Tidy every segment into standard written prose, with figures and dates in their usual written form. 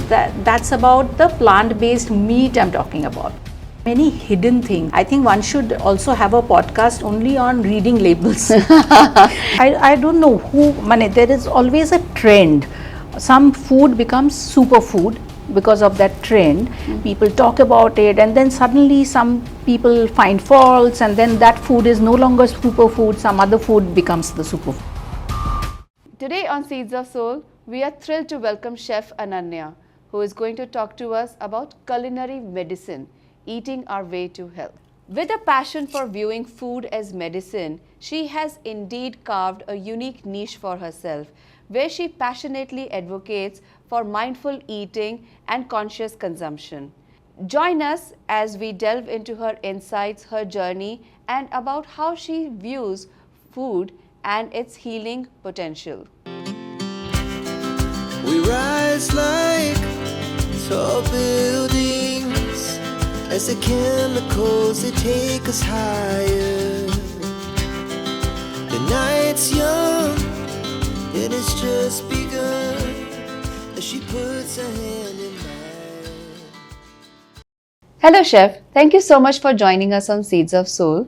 That's about the plant-based meat I'm talking about. Many hidden things. I think one should also have a podcast only on reading labels. I don't know who, there is always a trend. Some food becomes superfood because of that trend. People talk about it and then suddenly some people find faults and then that food is no longer superfood, some other food becomes the superfood. Today on Seeds of Soul, we are thrilled to welcome Chef Ananya, who is going to talk to us about culinary medicine, eating our way to health. With a passion for viewing food as medicine, she has indeed carved a unique niche for herself, where she passionately advocates for mindful eating and conscious consumption. Join us as we delve into her insights, her journey, and about how she views food and its healing potential. We rise like tall buildings as the chemicals they take us higher. The night's young, it has just begun as she puts her hand in mine. Hello Chef, thank you so much for joining us on Seeds of Soul.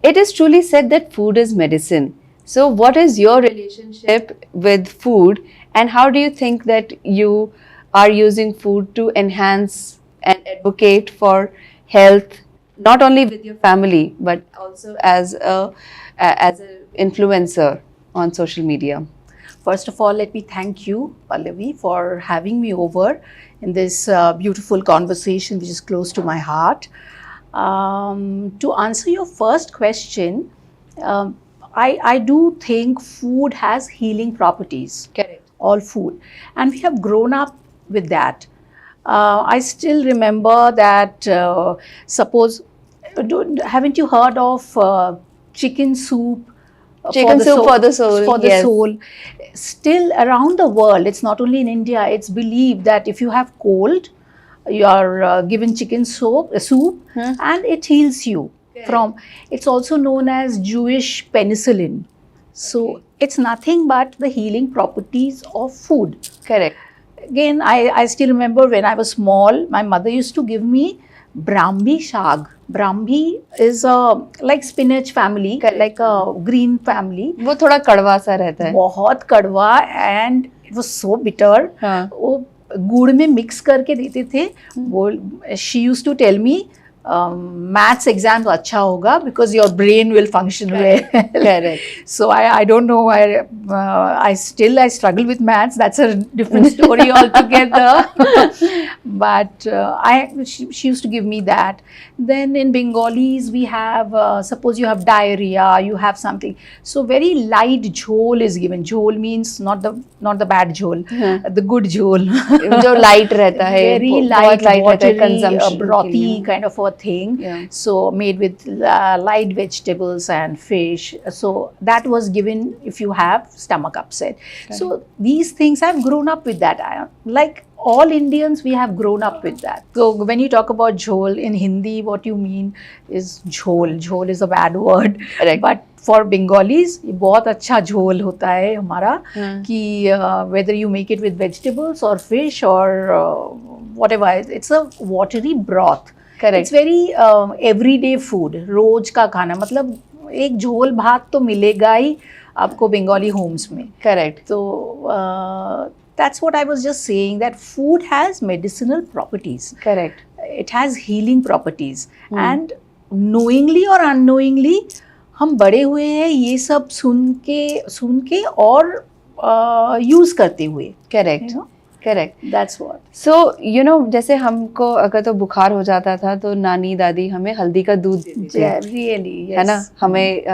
It is truly said that food is medicine. So what is your relationship with food and how do you think that you are using food to enhance and advocate for health, not only with your family but also as an influencer on social media? First of all, let me thank you, Pallavi, for having me over in this beautiful conversation which is close to my heart. To answer your first question, I do think food has healing properties. Correct. All food. And we have grown up with that. I still remember that, haven't you heard of chicken soup? Chicken soup for the soul. For the soul. Still around the world, it's not only in India, it's believed that if you have cold, you are given chicken soup and it heals you. From, it's also known as Jewish penicillin. So it's nothing but the healing properties of food. Correct. Again, I still remember when I was small, my mother used to give me Brahmi shag. Brahmi is like spinach family, Correct. like a green family. वो थोड़ा कड़वा सा रहता है. बहुत कड़वा and it was so bitter. हाँ. वो गुड़ में mix करके देते थे. वो she used to tell me, maths exam तो अच्छा होगा because your brain will function well. Correct. So I don't know why I struggle with maths. That's a different story altogether. But she used to give me that. Then in Bengalis we have suppose you have diarrhea, you have something. So very light jhol is given. Jhol means not the bad jhol, the good jhol. जो light रहता है. Very light, watery, consumption brothy kind of a thing. Yeah. So made with light vegetables and fish. So that was given if you have stomach upset. Okay. So these things I've grown up with that. Like all Indians, we have grown up with that. So when you talk about jhol in Hindi, what you mean is jhol. Jhol is a bad word. Correct. But for Bengalis, बहुत अच्छा झोल होता है हमारा कि whether you make it with vegetables or fish or whatever, it's a watery broth. Correct. It's very everyday food, रोज का खाना. मतलब एक झोल भात तो मिलेगा ही आपको बंगाली होम्स में. Correct. So that's what I was just saying, that food has medicinal properties. Correct. It has healing properties. And knowingly or unknowingly हम बड़े हुए हैं ये सब सुन के और यूज करते हुए. Correct. You know? Correct. That's what. So जैसे हमको अगर तो बुखार हो जाता था तो नानी दादी हमें हल्दी का दूध देती थी. Really, yes. है ना. हमें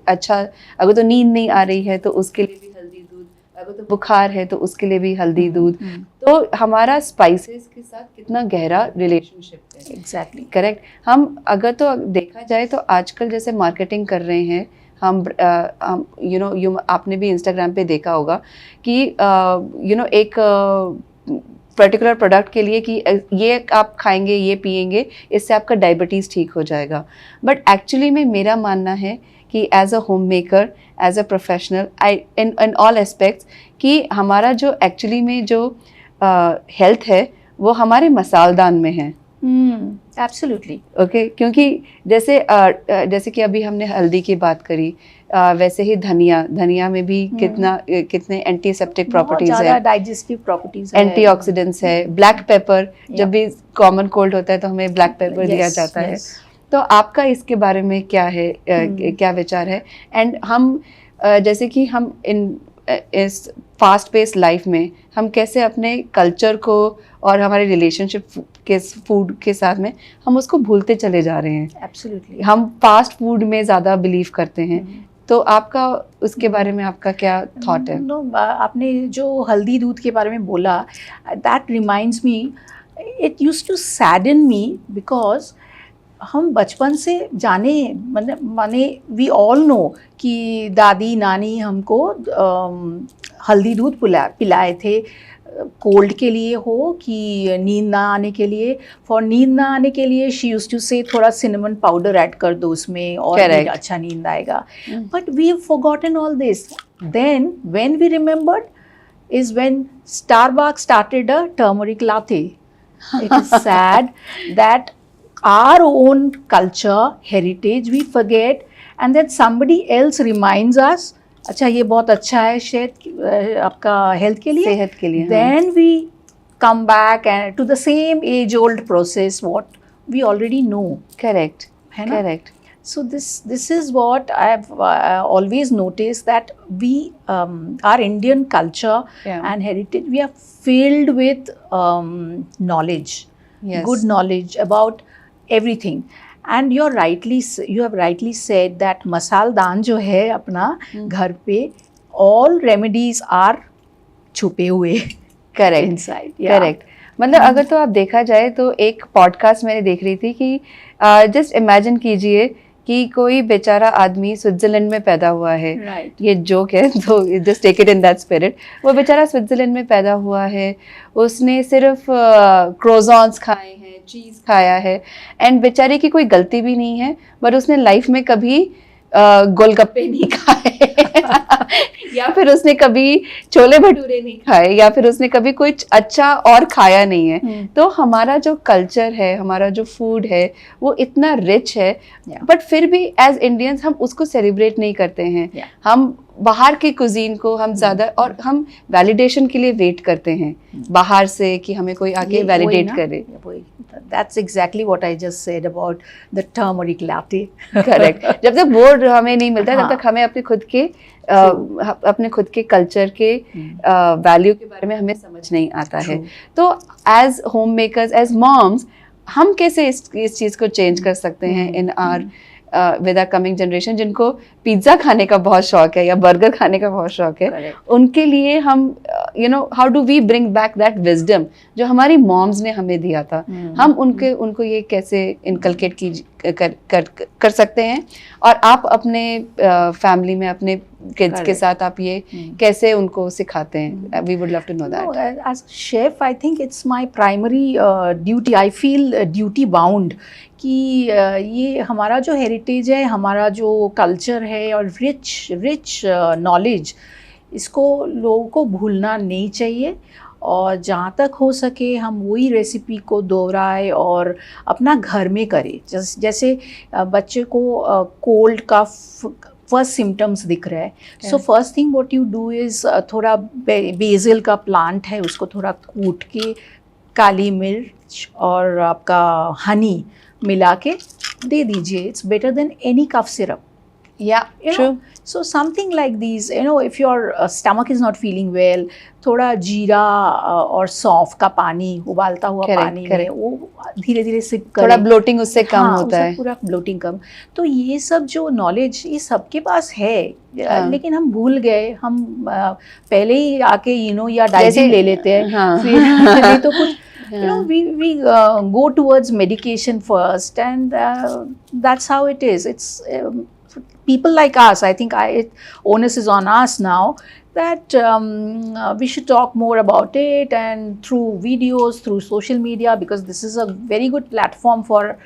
अच्छा अगर तो नींद नहीं आ रही है तो उसके लिए भी हल्दी दूध, अगर तो बुखार है तो उसके लिए भी हल्दी दूध. तो हमारा स्पाइसेस के साथ कितना गहरा रिलेशनशिप है. Exactly. करेक्ट. हम अगर तो देखा जाए तो आजकल जैसे मार्केटिंग कर रहे हैं हम आपने भी इंस्टाग्राम पे देखा होगा कि एक पर्टिकुलर प्रोडक्ट के लिए कि ये आप खाएंगे, ये पिएंगे, इससे आपका डायबिटीज़ ठीक हो जाएगा. बट एक्चुअली में मेरा मानना है कि as a homemaker, as a professional, in all aspects, कि हमारा जो एक्चुअली में जो हेल्थ है वो हमारे मसालदान में है। एब्सोल्युटली। ओके, क्योंकि जैसे कि अभी हमने हल्दी की बात करी, वैसे ही धनिया में भी कितने एंटीसेप्टिक प्रॉपर्टीज है, डाइजेस्टिव प्रॉपर्टीज है, एंटीऑक्सीडेंट्स है। ब्लैक पेपर, जब भी कॉमन कोल्ड होता है तो हमें ब्लैक पेपर दिया जाता है। तो आपका इसके बारे में क्या है, क्या विचार है? एंड हम जैसे कि हम इस फास्ट पेस लाइफ में हम कैसे अपने कल्चर को और हमारे रिलेशनशिप के फूड के साथ में हम उसको भूलते चले जा रहे हैं। एब्सोल्युटली। हम फास्ट फूड में ज़्यादा बिलीव करते हैं। तो आपका उसके बारे में आपका क्या थॉट है? नो, आपने जो हल्दी दूध के बारे में बोला, that reminds me, it used to sadden me because हम बचपन से माने वी ऑल नो कि दादी नानी हमको हल्दी दूध पिलाए थे, कोल्ड के लिए हो कि नींद ना आने के लिए। फॉर नींद ना आने के लिए शी यूज्ड टू से थोड़ा सिनेमन पाउडर ऐड कर दो उसमें और अच्छा नींद आएगा। But we have forgotten all this. Then when we remembered is when Starbucks started a turmeric latte. It is sad that our own culture, heritage, we forget, and then somebody else reminds us, अच्छा ये बहुत अच्छा है शायद आपका health के लिए, सेहत के लिए। Then we come back and to the same age-old process what we already know. Correct. है ना? Correct. So this is what I have always noticed, that we our Indian culture and heritage, we are filled with knowledge, good knowledge about everything. And you have rightly said that Masaldan जो है अपना घर पे, all remedies are छुपे हुए Correct. inside. Correct. मतलब अगर तो आप देखा जाए तो एक पॉडकास्ट मैंने देख रही थी कि जस्ट इमेजिन कीजिए कि कोई बेचारा आदमी स्विट्जरलैंड में पैदा हुआ है। Right. ये जोक है तो just take it in that spirit. वो बेचारा स्विट्जरलैंड में पैदा हुआ है, उसने सिर्फ क्रोजॉन्स खाए हैं, चीज़ खाया है, एंड बेचारे की कोई गलती भी नहीं है, बट उसने लाइफ में कभी गोलगप्पे नहीं खाए या फिर उसने कभी छोले भटूरे नहीं खाए, या फिर उसने कभी कुछ अच्छा और खाया नहीं है। तो हमारा जो कल्चर है, हमारा जो फूड है वो इतना रिच है, बट फिर भी एज इंडियंस हम उसको सेलिब्रेट नहीं करते हैं। हम बाहर की कुजीन को हम ज़्यादा, और हम वैलिडेशन के लिए वेट करते हैं बाहर से कि हमें कोई आके वैलिडेट करे। That's exactly what I just said about the turmeric latte. Correct. जब तक वो हमें नहीं मिलता तब तक हमें अपने खुद के कल्चर के वैल्यू के बारे में हमें समझ नहीं आता है। तो as home makers, as moms, हम कैसे इस चीज़ को चेंज कर सकते हैं in our with our coming generation, जिनको पिज्ज़ा खाने का बहुत शौक है या बर्गर खाने का बहुत शौक है? Correct. उनके लिए हम how do we bring back that wisdom जो हमारी मॉम्स ने हमें दिया था? हम उनको ये कैसे इनकलकेट कर सकते हैं? और आप अपने फैमिली में अपने किड्स के साथ आप ये कैसे उनको सिखाते हैं? We would love to know that. As a chef, I think it's my primary duty. I feel duty bound कि ये हमारा जो हेरिटेज है, हमारा जो कल्चर है और रिच नॉलेज, इसको लोगों को भूलना नहीं चाहिए। और जहाँ तक हो सके हम वही रेसिपी को दोहराए और अपना घर में करें। जैसे बच्चे को कोल्ड का फर्स्ट सिम्टम्स दिख रहा है, so first thing what you do is थोड़ा बेसिल का प्लांट है, उसको थोड़ा कूट के काली मिर्च और आपका हनी मिला के दे दीजिए। It's better than any cough syrup. Yeah, true. So something like these, if your stomach is not feeling well, थोड़ा जीरा और सौंफ का पानी, उबालता हुआ पानी में वो धीरे धीरे सिप करें, थोड़ा ब्लोटिंग उससे कम होता है, पूरा ब्लोटिंग कम। तो ये सब जो नॉलेज ये सबके पास है, लेकिन हम भूल गए। हम पहले ही आके या डाइजिन ले लेते हैं, फिर तो कुछ we go towards medication first, and that's how it is. It's people like us, I think onus is on us now that we should talk more about it, and through videos, through social media, because this is a very good platform for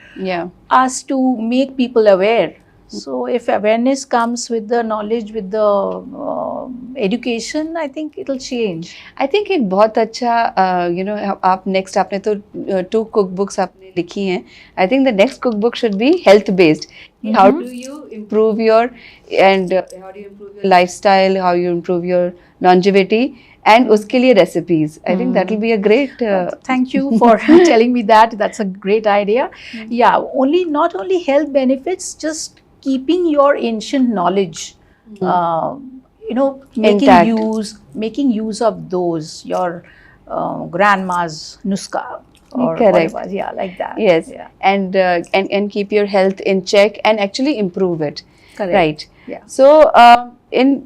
us to make people aware. So if awareness comes with the knowledge, with the education, I think it'll change. I think एक बहुत अच्छा you know आप next आपने तो 2 cook books आपने लिखी हैं. I think the next cook book should be health based. How do you improve your and how do you improve your lifestyle, how you improve your longevity and उसके लिए recipes. I think that will be a great. Thank you for telling me that. That's a great idea. Yeah, not only health benefits, just keeping your ancient knowledge, Intact. making use of those, your grandma's nuska or Correct. whatever. Yeah, like that. Yes, Yeah. and keep your health in check and actually improve it. Correct. Right. Yeah. So in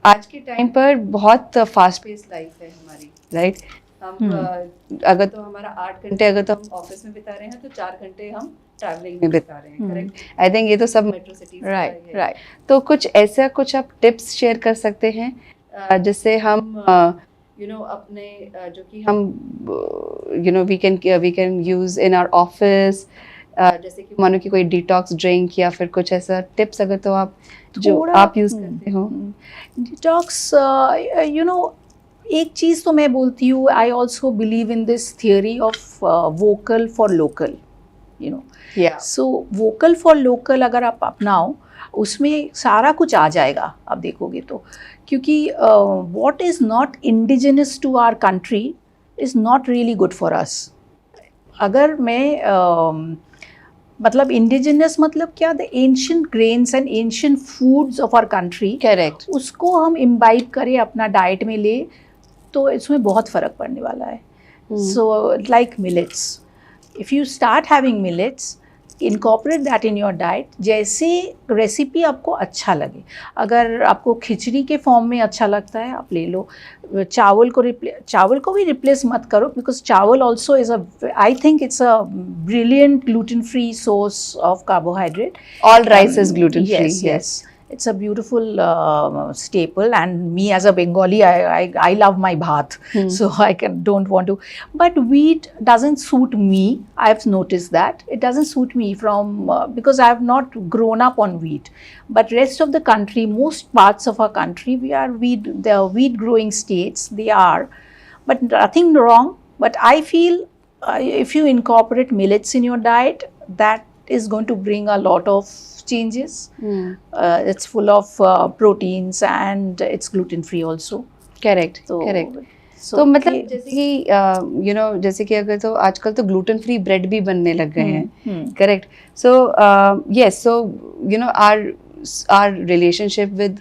आज के time पर बहुत fast pace life है हमारी, right. हम अगर तो हमारा 8 घंटे अगर तो हम ऑफिस में बिता रहे हैं तो 4 घंटे हम ट्रैवलिंग में बिता रहे हैं, करेक्ट. आई थिंक ये तो सब मेट्रो सिटीज Right. Right. तो कुछ आप टिप्स शेयर कर सकते हैं जिससे हम अपने जो कि हम we can use in our office, जैसे कि मानो कि कोई डिटॉक्स ड्रिंक या फिर कुछ ऐसा टिप्स अगर तो आप जो थोड़ा, आप यूज करते हो. डिटॉक्स, एक चीज़ तो मैं बोलती हूँ, I also believe in this theory of vocal for local. So vocal for local अगर आप अपनाओ, उसमें सारा कुछ आ जाएगा आप देखोगे तो. क्योंकि what is not indigenous to our country is not really good for us. अगर मैं मतलब इंडिजिनस मतलब क्या, the ancient grains and ancient foods of our country, correct. उसको हम इम्बाइब करें अपना डाइट में ले, तो इसमें बहुत फ़र्क पड़ने वाला है. So like millets, if you start having millets, incorporate that in your diet. जैसे रेसिपी आपको अच्छा लगे, अगर आपको खिचड़ी के फॉर्म में अच्छा लगता है आप ले लो. चावल को भी रिप्लेस मत करो, बिकॉज चावल also is I think it's a brilliant gluten free source of carbohydrate. All rice is gluten free. Yes. It's a beautiful staple, and me as a Bengali, I love my bhat, so I don't want to. But wheat doesn't suit me. I've noticed that it doesn't suit me because I have not grown up on wheat. But rest of the country, most parts of our country, the wheat growing states. They are, but nothing wrong. But I feel if you incorporate millets in your diet, that is going to bring a lot of changes. It's full of proteins and it's gluten free also. Correct. So, correct. so तो मतलब जैसे कि जैसे कि अगर तो आजकल तो ग्लूटेन फ्री ब्रेड भी बनने लग गए हैं, correct. So yes, so our relationship with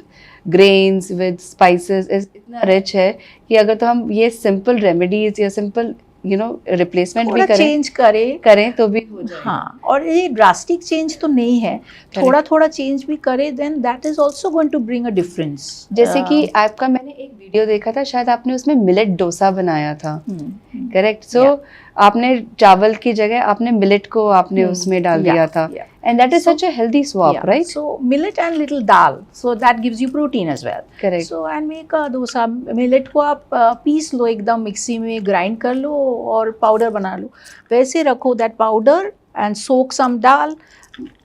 grains, with spices is इतना रिच है कि अगर तो हम ये सिंपल रेमेडीज या सिंपल रिप्लेसमेंट भी चेंज करें तो भी हो जाए. हाँ, और ये ड्रास्टिक चेंज तो नहीं है, थोड़ा थोड़ा चेंज भी करे, then that is also going to bring a difference. जैसे कि आपका मैंने एक वीडियो देखा था, शायद आपने उसमें मिलेट डोसा बनाया था, करेक्ट. सो आपने चावल की जगह आपने मिलेट को आपने उसमें डाल दिया था, and that is such a healthy swap, right? So millet and little dal, so that gives you protein as well. Correct. So and make a dosa. Millet को आप पीस लो, एकदम मिक्सी में ग्राइंड कर लो और पाउडर बना लो. वैसे रखो that powder and soak some dal,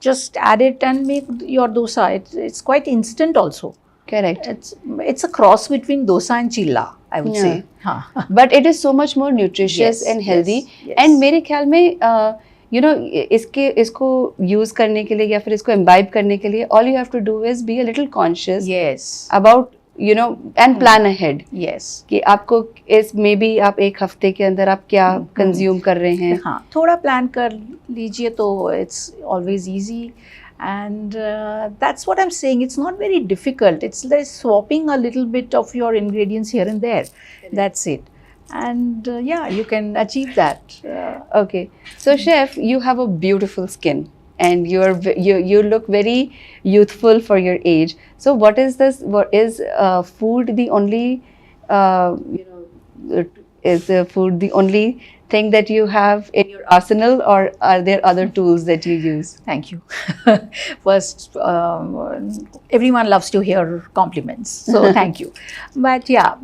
just add it and make your dosa. It's quite instant also. Correct. It's a cross between dosa and chilla, I would say. हाँ. But it is so much more nutritious and healthy. Yes. And मेरे ख्याल में इसको use करने के लिए या फिर इसको इम्बाइब करने के लिए all you have to do is be a little conscious Yes. about and plan ahead. Yes. कि आपको मे बी आप एक हफ्ते के अंदर आप क्या कंज्यूम कर रहे हैं. हाँ, थोड़ा प्लान कर लीजिए तो it's always easy. And that's what I'm saying. It's not very difficult. It's like swapping a little bit of your ingredients here and there. That's it. And yeah, you can achieve that. Okay. So chef, you have a beautiful skin and you look very youthful for your age. So what is food the only is food the only thing that you have in your arsenal, or are there other tools that you use? Thank you. First, everyone loves to hear compliments, so thank you. But yeah,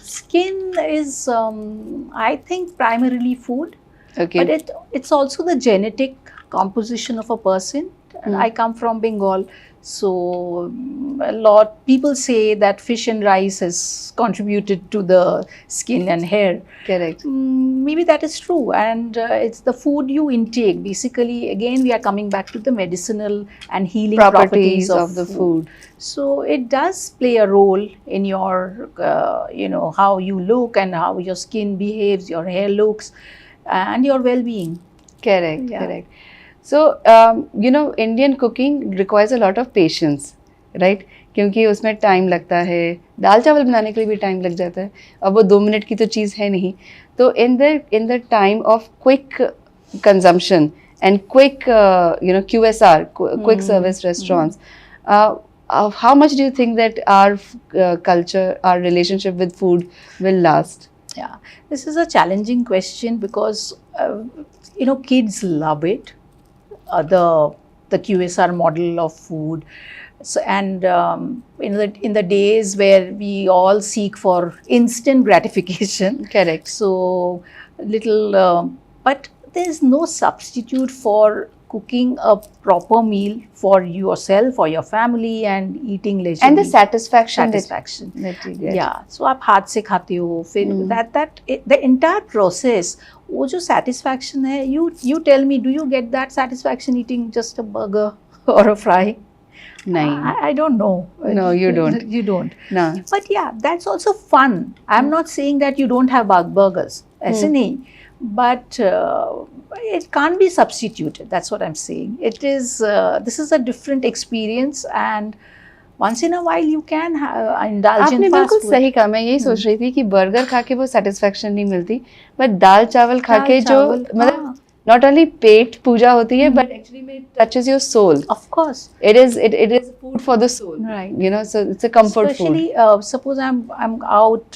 skin is, I think, primarily food. Okay. But it's also the genetic composition of a person. And I come from Bengal, So a lot people say that fish and rice has contributed to the skin and hair. Correct. Maybe that is true, and it's the food you intake. Basically, again, we are coming back to the medicinal and healing Properties of the food. So it does play a role in your, how you look and how your skin behaves, your hair looks, and your well-being. Correct, Yeah. correct. So, Indian cooking requires a lot of patience, right? क्योंकि उसमें time लगता है, दाल चावल बनाने के लिए भी time लग जाता है, अब वो 2 मिनट की तो चीज़ है नहीं. तो in the time of quick consumption and quick QSR, quick service restaurants, how much do you think that our culture, our relationship with food will last? Yeah, this is a challenging question because kids love it. The QSR model of food. So, and in the days where we all seek for instant gratification, Correct. so little, but there is no substitute for cooking a proper meal for yourself or your family and eating leisurely. And the satisfaction. That you get. Yeah, so आप हाथ से खाते हो, फिर the entire process, वो जो satisfaction है, you tell me, do you get that satisfaction eating just a burger or a fry? नहीं. I don't know. No, you don't. You don't. No. But yeah, that's also fun. I'm not saying that you don't have burgers. ऐसे नहीं. But it can't be substituted. That's what I'm saying. It is. This is a different experience, and once in a while you can indulge आपने in fast बिल्कुल food. सही कहा. मैं यही सोच रही थी कि बर्गर खा के वो सेटिस्फेक्शन नहीं मिलती, बट दाल चावल खा के जो मतलब not only पेट पूजा होती है, but actually it touches your soul. Of course. It is food for the soul. Right. So it's a comfort Especially, food. suppose I'm out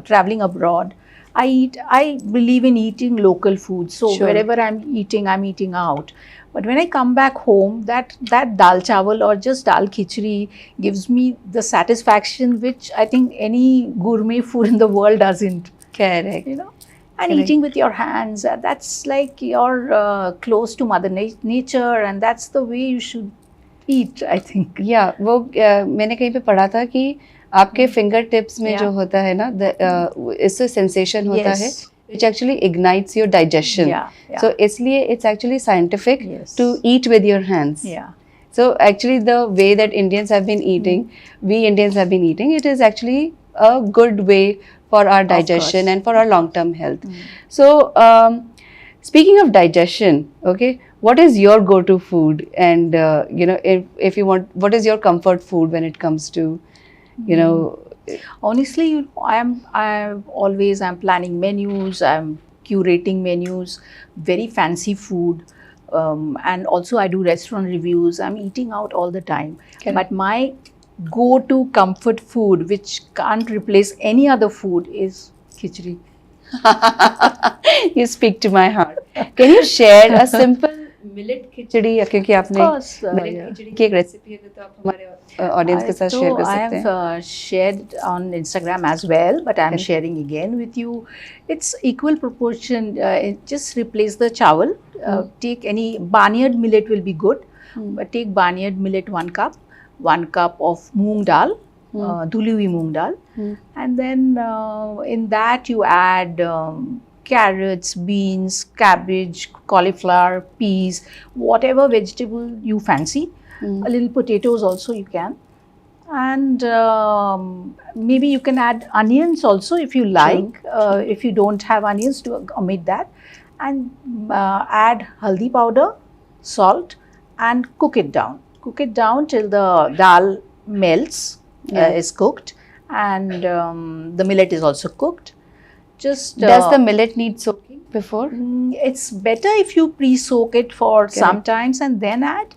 traveling abroad. I believe in eating local food. So Sure. wherever I'm eating out. But when I come back home, that dal chawal or just dal khichdi gives me the satisfaction which I think any gourmet food in the world doesn't. Correct. And Correct. eating with your hands, that's like you're close to Mother Nature, and that's the way you should eat, I think. Yeah, वो मैंने कहीं पे पढ़ा था कि आपके finger tips में Yeah. जो होता है ना, इससे सेंसेशन होता है, Yes. which actually ignites your digestion. Yeah, yeah. So इसलिए it's actually scientific Yes. to eat with your hands. Yeah. So actually the way that Indians have been eating, we Indians have been eating, it is actually a good way for our digestion course. and for our long-term health. So speaking of digestion, okay, what is your go-to food? And if you want, what is your comfort food when it comes to, Honestly, I'm planning menus, I'm curating menus, very fancy food, and also I do restaurant reviews. I'm eating out all the time. Correct. But my go-to comfort food, which can't replace any other food, is khichdi. You speak to my heart. Can you share a simple millet खिचड़ी, क्योंकि आपने millet yeah. खिचड़ी की एक recipe है तो आप हमारे audience के साथ शेयर कर सकते हैं. I have shared on Instagram as well, but I'm sharing again with you. It's equal proportion. Just replace the chawal. Take any barnyard millet will be good, but take barnyard millet 1 cup, 1 cup of moong dal, dhuli hui moong dal, and then in that you add carrots, beans, cabbage, cauliflower, peas, whatever vegetable you fancy. A little potatoes also you can. And maybe you can add onions also if you like. If you don't have onions, to omit that. And add haldi powder, salt, and cook it down. Cook it down till the dal melts, is cooked, and the millet is also cooked. Just Does the millet need soaking before? It's better if you pre-soak it for some times and then add.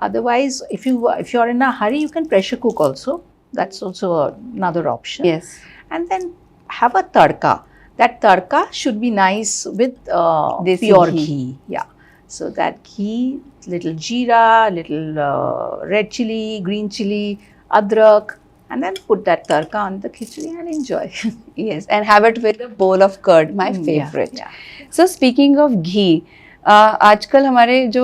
Otherwise, if you're in a hurry, you can pressure cook also. That's also another option. Yes. And then have a tadka. That tadka should be nice with Desi pure ghee. ghee. Yeah. So that ghee, little jeera, little red chili, green chili, adrak, and then put that tadka on the khichdi and enjoy. Yes, and have it with a bowl of curd, my favorite. Yeah. So speaking of ghee, आजकल हमारे जो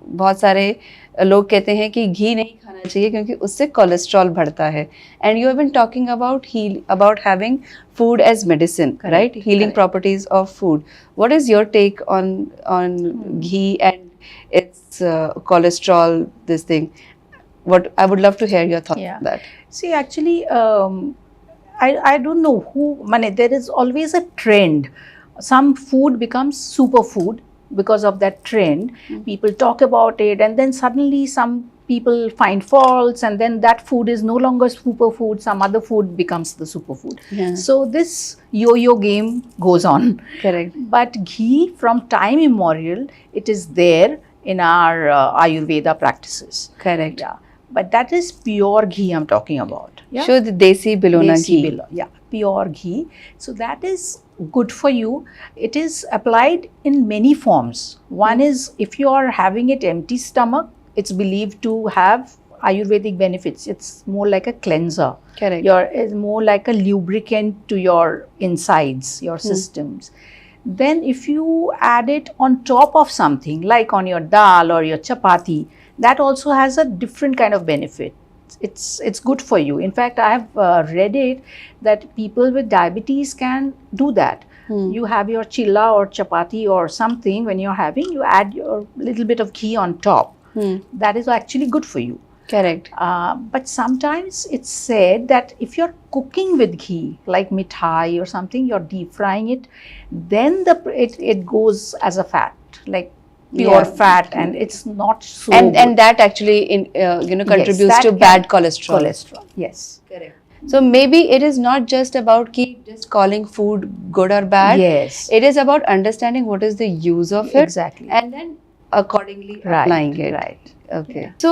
बहुत सारे लोग कहते हैं कि घी नहीं खाना चाहिए क्योंकि उससे कोलेस्ट्रॉल बढ़ता है, and you have been talking about having food as medicine, Correct, right? Healing correct. properties of food. What is your take on ghee and its cholesterol, this thing? What I would love to hear your thoughts Yeah. on that. See, actually, I don't know who, there is always a trend. Some food becomes superfood because of that trend. People talk about it, and then suddenly some people find faults, and then that food is no longer superfood. Some other food becomes the superfood. Yeah. So this yo-yo game goes on. Correct. But ghee, from time immemorial, it is there in our Ayurveda practices. Correct. Yeah, but that is pure ghee I'm talking about. Yeah, Show the desi Bilona Desi ghee. Yeah, pure ghee. So that is good for you. It is applied in many forms. One is if you are having it empty stomach, it's believed to have Ayurvedic benefits. It's more like a cleanser. Correct. It's more like a lubricant to your insides, your systems. Then if you add it on top of something like on your dal or your chapati, that also has a different kind of benefit. It's good for you. In fact, I have read it that people with diabetes can do that. You have your chilla or chapati or something, when you're having, you add your little bit of ghee on top. That is actually good for you. Correct. But sometimes it's said that if you're cooking with ghee, like mithai or something, you're deep frying it, then it goes as a fat, like pure Yeah. fat, and it's not so And good. that actually contributes that to can- bad cholesterol. cholesterol. Yes. Correct. So maybe it is not just about just calling food good or bad. Yes. It is about understanding what is the use of it. Exactly. And then accordingly Right, applying it. right. Okay. So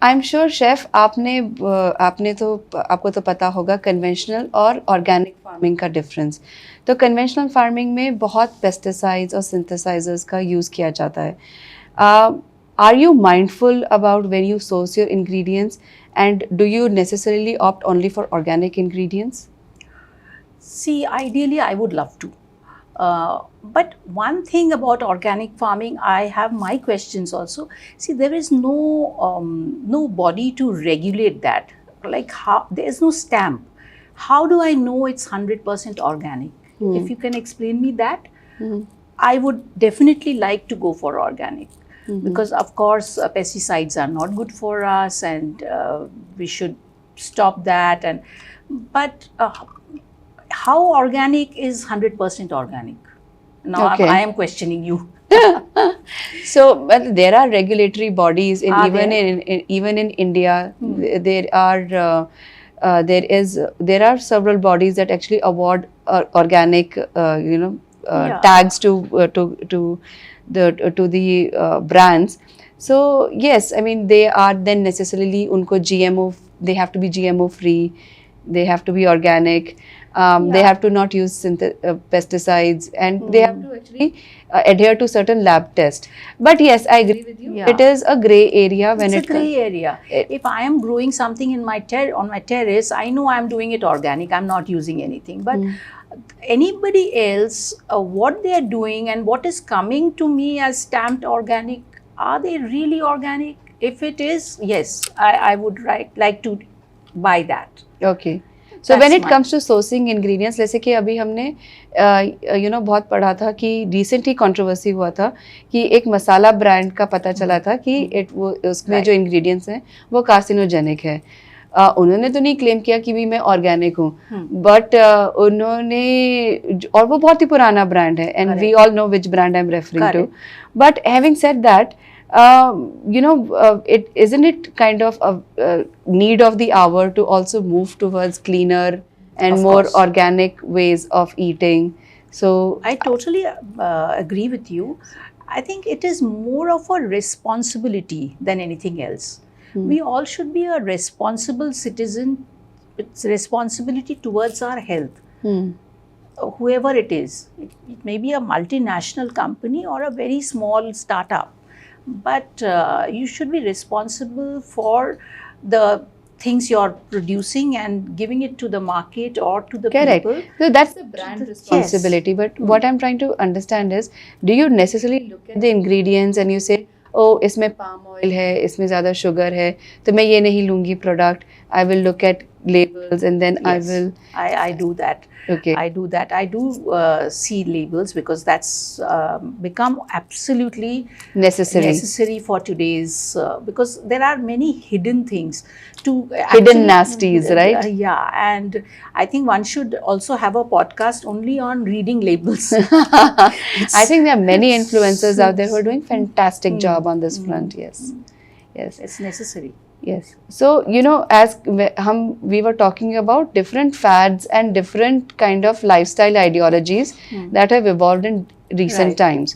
I'm sure chef आपने तो आपको तो पता होगा conventional और organic farming का difference. तो conventional farming में बहुत पेस्टिसाइड्स और सिंथेसाइजर्स का यूज़ किया जाता है. Are you mindful about when you source your ingredients, and do you necessarily opt only for organic ingredients? See, ideally, I would love to. But one thing about organic farming, I have my questions also. See, there is no body to regulate that. Like, how there is no stamp. How do I know it's 100% organic? If you can explain me that, I would definitely like to go for organic. Because of course pesticides are not good for us, and we should stop that. But how organic is 100% organic? Now Okay. I am questioning you. So, well, there are regulatory bodies, in Are even there? even in India, there are several bodies that actually award organic, Yeah. tags to the brands. So yes, I mean they are then necessarily unko GMO. They have to be GMO free. They have to be organic. They Yeah. have to not use pesticides, and they have to actually adhere to certain lab tests. But yes, I agree with you. Yeah. It is a gray area when It's a gray area. If I am growing something in my on my terrace, I know I am doing it organic. I'm not using anything. But anybody else, what they are doing and what is coming to me as stamped organic, are they really organic? If it is, yes, I would like to buy that. Okay. So when That's it my- comes to sourcing ingredients, जैसे कि अभी हमने बहुत पढ़ा था कि recently controversy हुआ था कि एक मसाला ब्रांड का पता चला था कि वो उसमें Right. जो इंग्रेडिएंट्स हैं वो कार्सिनोजेनिक है. उन्होंने तो नहीं क्लेम किया कि भी मैं ऑर्गेनिक हूँ, बट उन्होंने और वो बहुत ही पुराना ब्रांड है, and we all know which brand I am referring to. But having said that, isn't it kind of a need of the hour to also move towards cleaner and Of more course. organic ways of eating? So I totally agree with you. I think it is more of a responsibility than anything else. We all should be a responsible citizen. It's responsibility towards our health. Whoever it is, it may be a multinational company or a very small startup, but you should be responsible for the things you're producing and giving it to the market or to the correct. people. So that's the brand responsibility. But what I'm trying to understand is, do you necessarily look at the ingredients and you say, ओ इसमें palm oil है, इसमें ज़्यादा sugar है, तो मैं ये नहीं लूँगी product. I will look at labels and then Yes, I will. I do that. Okay. I do that. I do see labels because that's become absolutely Necessary for today's because there are many hidden things to Hidden nasties, right? Yeah, and I think one should also have a podcast only on reading labels. I think there are many influencers out there who are doing fantastic job on this front. Yes. It's necessary. Yes. So, you know, as we were talking about different fads and different kind of lifestyle ideologies that have evolved in recent Right. times.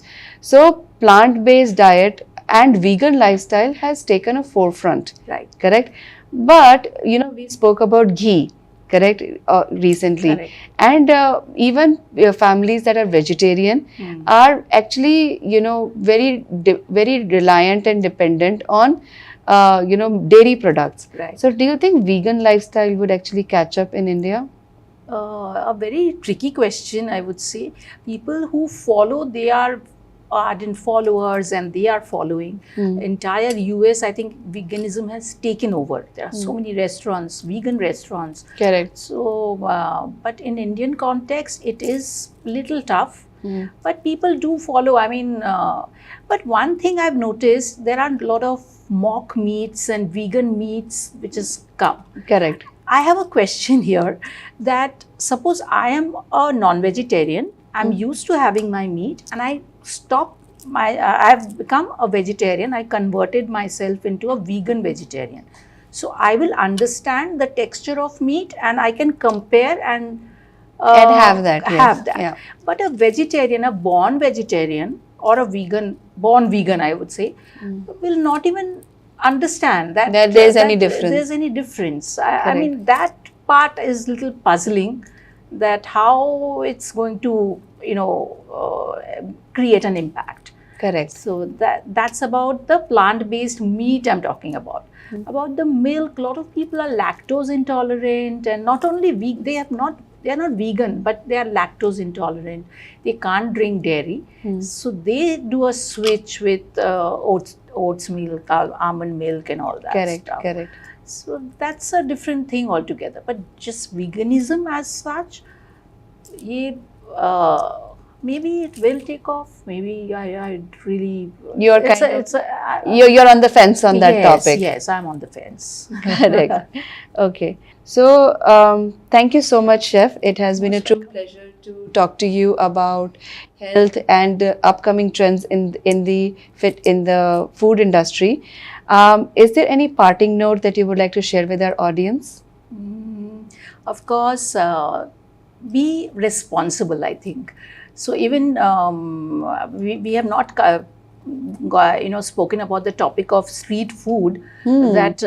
So, plant-based diet and vegan lifestyle has taken a forefront. Right. Correct? But, you know, we spoke about ghee, correct, recently. Correct. And even families that are vegetarian are actually, you know, very reliant and dependent on you know, dairy products. Right. So do you think vegan lifestyle would actually catch up in India? A very tricky question, I would say. People who follow, they are ardent followers and they are following. Entire US, I think veganism has taken over. There are so many restaurants, vegan restaurants. Correct. So, but in Indian context, it is little tough. But people do follow. I mean, but one thing I've noticed, there are a lot of mock meats and vegan meats which has come. Correct. I have a question here that suppose I am a non-vegetarian, I'm used to having my meat and I I've become a vegetarian, I converted myself into a vegan vegetarian. So I will understand the texture of meat and I can compare and have that. Yes. Have that. Yeah. But a vegetarian, a born vegetarian or a vegan, born vegan, I would say, will not even understand that there's any difference. There's any difference. I mean, that part is little puzzling. That how it's going to, you know, create an impact. Correct. So that's about the plant-based meat I'm talking about. About the milk, a lot of people are lactose intolerant, and not only they are not vegan, but they are lactose intolerant. They can't drink dairy, so they do a switch with oats milk, almond milk, and all that stuff. Correct. So that's a different thing altogether. But just veganism as such, maybe it will take off. Maybe I really. You're you're on the fence on that topic. Yes, I'm on the fence. Correct. Okay. So thank you so much, Chef. It has been a true pleasure to talk to you about health and upcoming trends in the food industry. Is there any parting note that you would like to share with our audience? Of course, be responsible, I think. So even we have not spoken about the topic of street food. That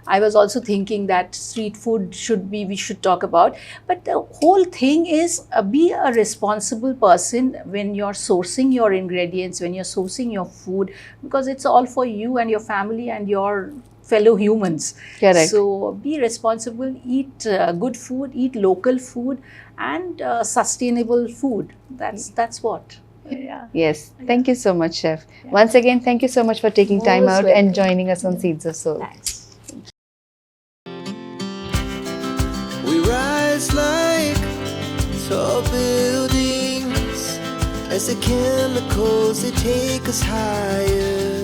I was also thinking that street food we should talk about. But the whole thing is be a responsible person when you're sourcing your ingredients, when you're sourcing your food, because it's all for you and your family and your fellow humans. Correct. So be responsible, eat good food, eat local food, and sustainable food. That's what. Yeah. Yes. Thank you so much, Chef. Once again, thank you so much for taking time out and joining us on Seeds of Soul. Thanks. We rise like tall buildings as the chemicals they take us higher.